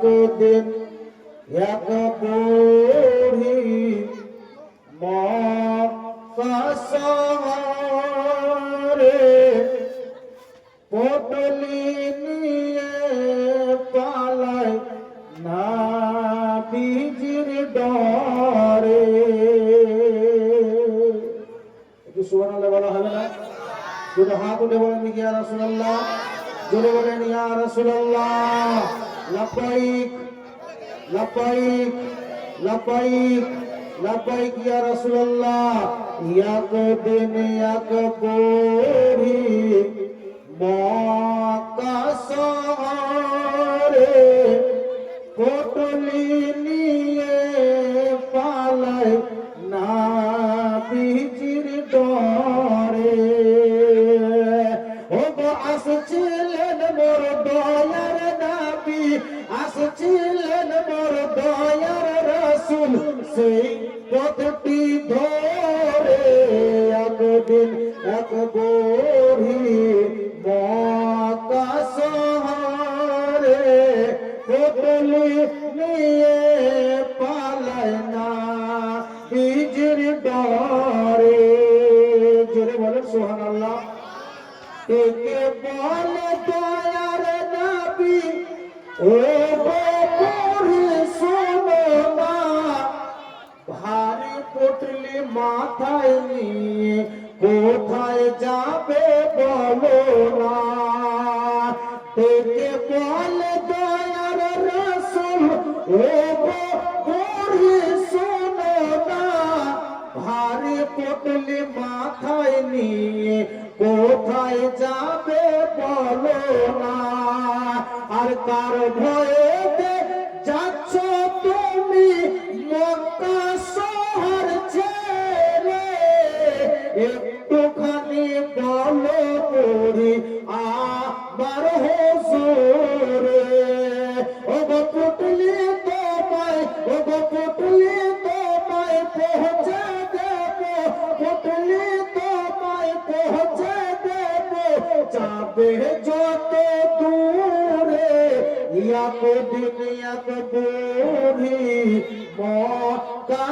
दिन एक बूढ़ी माँ का सहारे पोटली निये पालाय ना बीजिर डरे একটু সুবহানাল্লাহ বলা হবে না? দুটো হাত উঠে বলেন ইয়া রাসূলুল্লাহ, জোরে বলেন ইয়া রাসূলুল্লাহ। লব্বাইক লব্বাইক লব্বাইক লব্বাইক ইয়া রাসূলুল্লাহ। এক দিন এক বুড়ি মক্কা শহরে পোটলি নিয়ে পালায় না বিজির ডরে। ও গো আসছিলেন মোর দয়ার নবী, আসছিলেন মোর দয়ার রাসূল, সেই পথটি ধরে একদিন এক বুড়ি মক্কা শহরে পোটলি নিয়ে পালায় না বিজির ডরে। জোরে বলেন সুবহানাল্লাহ। একে বলে দয়ার নবী, ও বুড়ি শোনো না, ভারী পোটলি মাথায় নিয়ে কোথায় যাবে বলো না। একে বলে দয়ার রাসূল, ও বুড়ি শোনো না, ভারী পোটলি মাথায় নিয়ে কোথায় যাবে বলো না। আর কার ভয়েতে যাচ্ছ তুমি মক্কা শহর ছেড়ে, একটুখানি বলো বুড়ি আমার হুজুরে। ও গো পুটলি তোমায়, ও গো পুটলি তোমায় পৌঁছে দেব, পুটলি তোমায় পৌঁছে দেব, যাবে যত দূরে এক দিন এক বুড়ি মক্কা